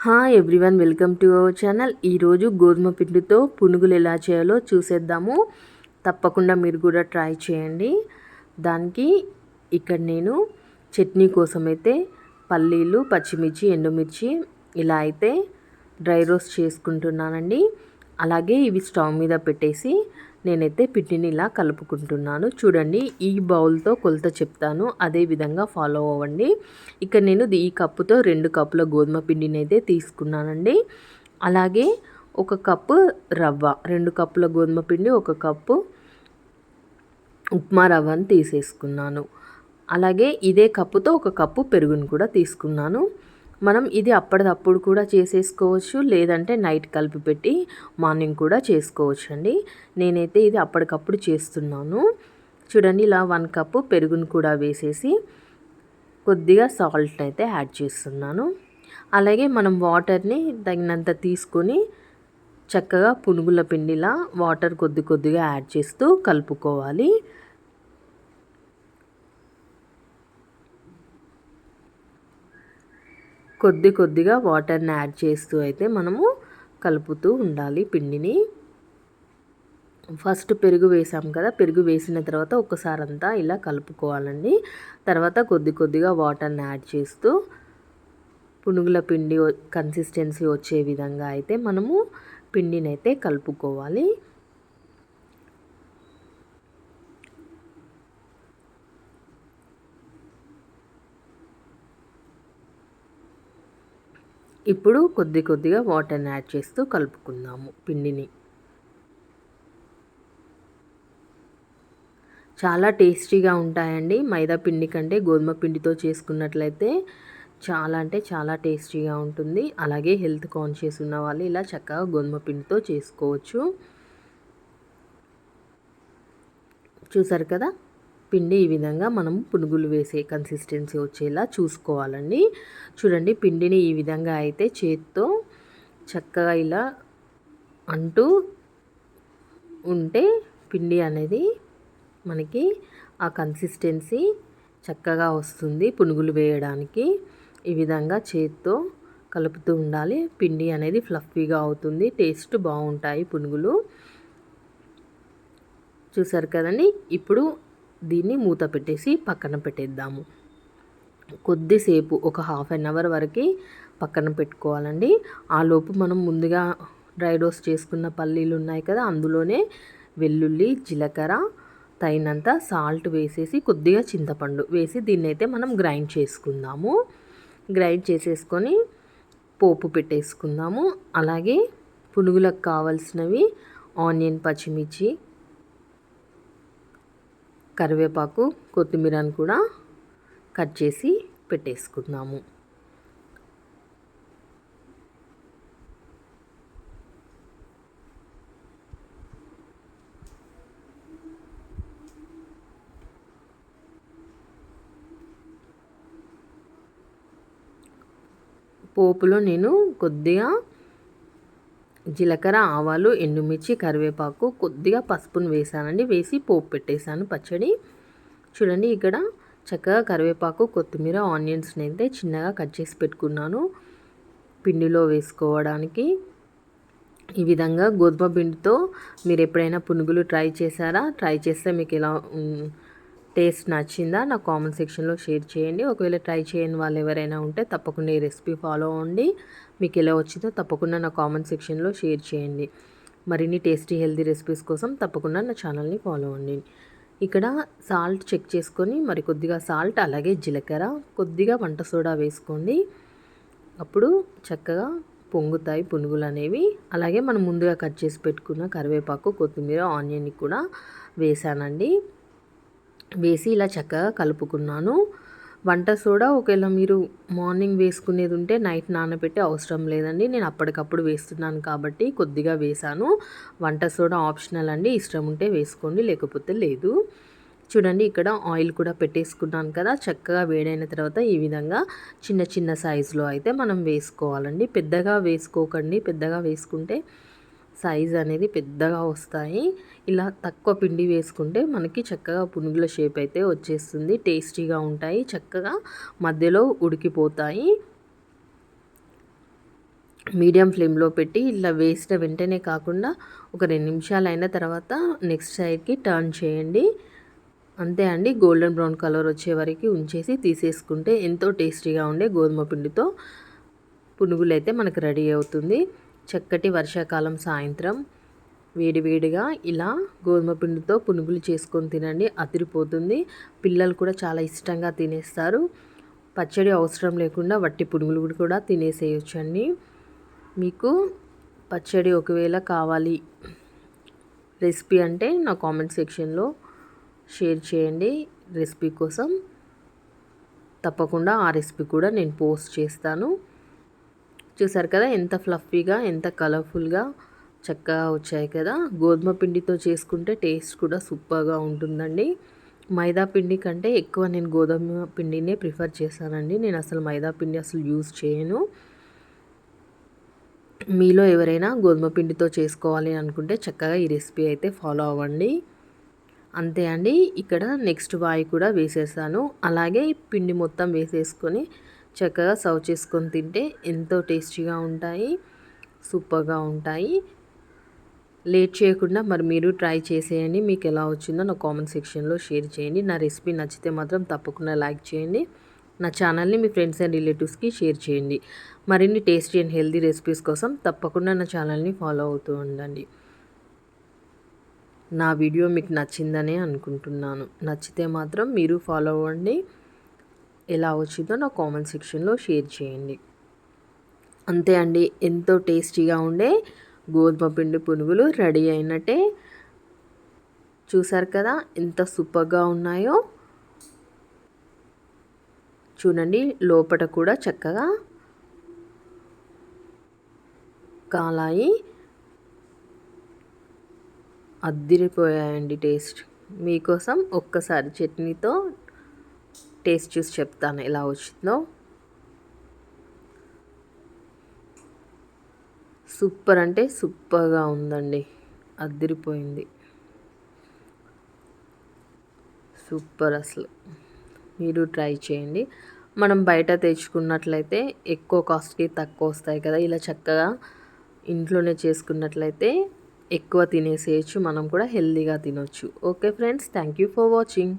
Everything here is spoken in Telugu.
Hi everyone, welcome to our channel. ఈరోజు గోధుమ పిండితో పునుగులు ఎలా చేయాలో చూసేద్దాము. తప్పకుండా మీరు కూడా ట్రై చేయండి. దానికి ఇక్కడ నేను చట్నీ కోసం అయితే పల్లీలు, పచ్చిమిర్చి, ఎండుమిర్చి ఇలా అయితే డ్రై రోస్ట్ చేసుకుంటున్నానండి. అలాగే ఇవి స్టవ్ మీద పెట్టేసి నేనైతే పిండిని ఇలా కలుపుకుంటున్నాను. చూడండి, ఈ బౌల్తో కొలత చెప్తాను, అదే విధంగా ఫాలో అవ్వండి. ఇక్కడ నేను ఈ కప్పుతో 2 కప్పుల గోధుమ పిండిని అయితే తీసుకున్నానండి. అలాగే 1 కప్పు రవ్వ, 2 కప్పుల గోధుమ పిండి, 1 కప్పు ఉప్మా రవ్వని తీసేసుకున్నాను. అలాగే ఇదే కప్పుతో 1 కప్పు పెరుగుని కూడా తీసుకున్నాను. మనం ఇది అప్పటిదప్పుడు కూడా చేసేసుకోవచ్చు, లేదంటే నైట్ కలిపి పెట్టి మార్నింగ్ కూడా చేసుకోవచ్చు అండి. నేనైతే ఇది అప్పటికప్పుడు చేస్తున్నాను. చూడండి, ఇలా 1 కప్పు పెరుగును కూడా వేసేసి కొద్దిగా సాల్ట్ అయితే యాడ్ చేస్తున్నాను. అలాగే మనం వాటర్ని తగినంత తీసుకొని చక్కగా పునుగుల పిండిలా వాటర్ కొద్దిగా యాడ్ చేస్తూ కలుపుకోవాలి. కొద్దిగా వాటర్ని యాడ్ చేస్తూ అయితే మనము కలుపుతూ ఉండాలి పిండిని. ఫస్ట్ పెరుగు వేసాం కదా, పెరుగు వేసిన తర్వాత ఒక్కసారి అంతా ఇలా కలుపుకోవాలండి. తర్వాత కొద్దిగా వాటర్ని యాడ్ చేస్తూ పునుగుల పిండి కన్సిస్టెన్సీ వచ్చే విధంగా అయితే మనము పిండిని అయితే కలుపుకోవాలి. ఇప్పుడు కొద్దిగా వాటర్ని యాడ్ చేస్తూ కలుపుకుందాము పిండిని. చాలా టేస్టీగా ఉంటాయండి. మైదా పిండి కంటే గోధుమ పిండితో చేసుకున్నట్లయితే చాలా అంటే చాలా టేస్టీగా ఉంటుంది. అలాగే హెల్త్ కాన్షియస్ ఉన్న వాళ్ళు ఇలా చక్కగా గోధుమ పిండితో చేసుకోవచ్చు. చూసారు కదా, పిండి ఈ విధంగా మనం పునుగులు వేసే కన్సిస్టెన్సీ వచ్చేలా చూసుకోవాలండి. చూడండి, పిండిని ఈ విధంగా అయితే చేత్తో చక్కగా ఇలా అంటూ ఉంటే పిండి అనేది మనకి ఆ కన్సిస్టెన్సీ చక్కగా వస్తుంది పునుగులు వేయడానికి. ఈ విధంగా చేత్తో కలుపుతూ ఉండాలి. పిండి అనేది ఫ్లఫీగా అవుతుంది, టేస్ట్ బాగుంటాయి పునుగులు. చూసారు కదండి, ఇప్పుడు దీన్ని మూత పెట్టేసి పక్కన పెట్టేద్దాము. కొద్దిసేపు ఒక ½ అన్ అవర్ వరకు పక్కన పెట్టుకోవాలండి. ఆలోపు మనం ముందుగా డ్రై రోస్ట్ చేసుకున్న పల్లీలు ఉన్నాయి కదా, అందులోనే వెల్లుల్లి, జీలకర్ర, తగినంత సాల్ట్ వేసేసి కొద్దిగా చింతపండు వేసి దీన్ని అయితే మనం గ్రైండ్ చేసుకుందాము. గ్రైండ్ చేసేసుకొని పోపు పెట్టేసుకుందాము. అలాగే పునుగులకు కావాల్సినవి ఆనియన్, పచ్చిమిర్చి, కరివేపాకు, కొత్తిమీరను కూడా కట్ చేసి పెట్టేసుకుందాము. పోపులో నేను కొద్దిగా జీలకర్ర, ఆవాలు, ఎండుమిర్చి, కరివేపాకు, కొద్దిగా పసుపును వేసానండి. వేసి పోపు పెట్టేశాను పచ్చడి. చూడండి, ఇక్కడ చక్కగా కరివేపాకు, కొత్తిమీర, ఆనియన్స్ని అయితే చిన్నగా కట్ చేసి పెట్టుకున్నాను పిండిలో వేసుకోవడానికి. ఈ విధంగా గోధుమ పిండితో మీరు ఎప్పుడైనా పునుగులు ట్రై చేశారా? ట్రై చేస్తే మీకు ఎలా టేస్ట్ నచ్చిందా నా కామెంట్ సెక్షన్లో షేర్ చేయండి. ఒకవేళ ట్రై చేయని వాళ్ళు ఎవరైనా ఉంటే తప్పకుండా ఈ రెసిపీ ఫాలో అవ్వండి. మీకు ఎలా వచ్చిందో తప్పకుండా నా కామెంట్ సెక్షన్లో షేర్ చేయండి. మరిన్ని టేస్టీ హెల్తీ రెసిపీస్ కోసం తప్పకుండా నా ఛానల్ని ఫాలో అవ్వండి. ఇక్కడ సాల్ట్ చెక్ చేసుకొని మరి కొద్దిగా సాల్ట్, అలాగే జీలకర్ర, కొద్దిగా వంట సోడా వేసుకోండి. అప్పుడు చక్కగా పొంగుతాయి పునుగులు అనేవి. అలాగే మనం ముందుగా కట్ చేసి పెట్టుకున్న కరివేపాకు, కొత్తిమీర, ఆనియన్ని కూడా వేసానండి. వేసి ఇలా చక్కగా కలుపుకున్నాను. వంట సోడా ఒకవేళ మీరు మార్నింగ్ వేసుకునేది ఉంటే నైట్ నానబెట్టి అవసరం లేదండి. నేను అప్పటికప్పుడు వేస్తున్నాను కాబట్టి కొద్దిగా వేసాను. వంట సోడా ఆప్షనల్ అండి, ఇష్టం ఉంటే వేసుకోండి, లేకపోతే లేదు. చూడండి, ఇక్కడ ఆయిల్ కూడా పెట్టేసుకున్నాను కదా. చక్కగా వేడైన తర్వాత ఈ విధంగా చిన్న సైజులో అయితే మనం వేసుకోవాలండి. పెద్దగా వేసుకోకండి, పెద్దగా వేసుకుంటే సైజ్ అనేది పెద్దగా వస్తాయి. ఇలా తక్కువ పిండి వేసుకుంటే మనకి చక్కగా పునుగుల షేప్ అయితే వచ్చేస్తుంది. టేస్టీగా ఉంటాయి, చక్కగా మధ్యలో ఉడికిపోతాయి. మీడియం ఫ్లేమ్లో పెట్టి ఇలా వేసిన వెంటనే కాకుండా ఒక 2 నిమిషాలు అయిన తర్వాత నెక్స్ట్ సైడ్కి టర్న్ చేయండి. అంతే అండి. గోల్డెన్ బ్రౌన్ కలర్ వచ్చే వరకు ఉంచేసి తీసేసుకుంటే ఎంతో టేస్టీగా ఉండే గోధుమ పిండితో పునుగులు అయితే మనకు రెడీ అవుతుంది. చక్కటి వర్షాకాలం సాయంత్రం వేడివేడిగా ఇలా గోధుమ పిండితో పునుగులు చేసుకొని తినండి, అదిరిపోతుంది. పిల్లలు కూడా చాలా ఇష్టంగా తినేస్తారు. పచ్చడి అవసరం లేకుండా వట్టి పునుగులు కూడా తినేసేయొచ్చండి. మీకు పచ్చడి ఒకవేళ కావాలి రెసిపీ అంటే నా కామెంట్ సెక్షన్లో షేర్ చేయండి. రెసిపీ కోసం తప్పకుండా ఆ రెసిపీ కూడా నేను పోస్ట్ చేస్తాను. చూసారు కదా ఎంత ఫ్లఫీగా, ఎంత కలర్ఫుల్గా చక్కగా వచ్చాయి కదా. గోధుమ పిండితో చేసుకుంటే టేస్ట్ కూడా సూపర్గా ఉంటుందండి. మైదా పిండి కంటే ఎక్కువ నేను గోధుమ పిండినే ప్రిఫర్ చేశానండి. నేను అసలు మైదా పిండి అసలు యూజ్ చేయను. మీలో ఎవరైనా గోధుమ పిండితో చేసుకోవాలి అనుకుంటే చక్కగా ఈ రెసిపీ అయితే ఫాలో అవ్వండి. అంతే అండి. ఇక్కడ నెక్స్ట్ వాయి కూడా వేసేసాను. అలాగే పిండి మొత్తం వేసేసుకొని చక్కగా సర్వ్ చేసుకొని తింటే ఎంతో టేస్టీగా ఉంటాయి, సూపర్గా ఉంటాయి. లేట్ చేయకుండా మరి మీరు ట్రై చేసేయండి. మీకు ఎలా వచ్చిందో నా కామెంట్ సెక్షన్లో షేర్ చేయండి. నా రెసిపీ నచ్చితే మాత్రం తప్పకుండా లైక్ చేయండి. నా ఛానల్ని మీ ఫ్రెండ్స్ అండ్ రిలేటివ్స్కి షేర్ చేయండి. మరిన్ని టేస్టీ అండ్ హెల్తీ రెసిపీస్ కోసం తప్పకుండా నా ఛానల్ని ఫాలో అవుతూ ఉండండి. నా వీడియో మీకు నచ్చిందనే అనుకుంటున్నాను. నచ్చితే మాత్రం మీరు ఫాలో అవ్వండి. ఎలా వచ్చిందో నా కామెంట్ సెక్షన్లో షేర్ చేయండి. అంతే అండి. ఎంతో టేస్టీగా ఉండే గోధుమ పిండి పునుగులు రెడీ అయినట్టే. చూసారు కదా ఎంత సూపర్గా ఉన్నాయో. చూడండి లోపల కూడా చక్కగా కాలాయి, అద్దిరిపోయాయండి టేస్ట్. మీకోసం ఒక్కసారి చట్నీతో టేస్ట్ చూసి చెప్తాను ఎలా వచ్చిందో. సూపర్ అంటే సూపర్గా ఉందండి, అద్దిరిపోయింది. సూపర్ అసలు. మీరు ట్రై చేయండి. మనం బయట తెచ్చుకున్నట్లయితే ఎక్కువ కాస్ట్కి తక్కువ వస్తాయి కదా. ఇలా చక్కగా ఇంట్లోనే చేసుకున్నట్లయితే ఎక్కువ తినేసేయచ్చు, మనం కూడా హెల్తీగా తినొచ్చు. Okay friends, thank you for watching.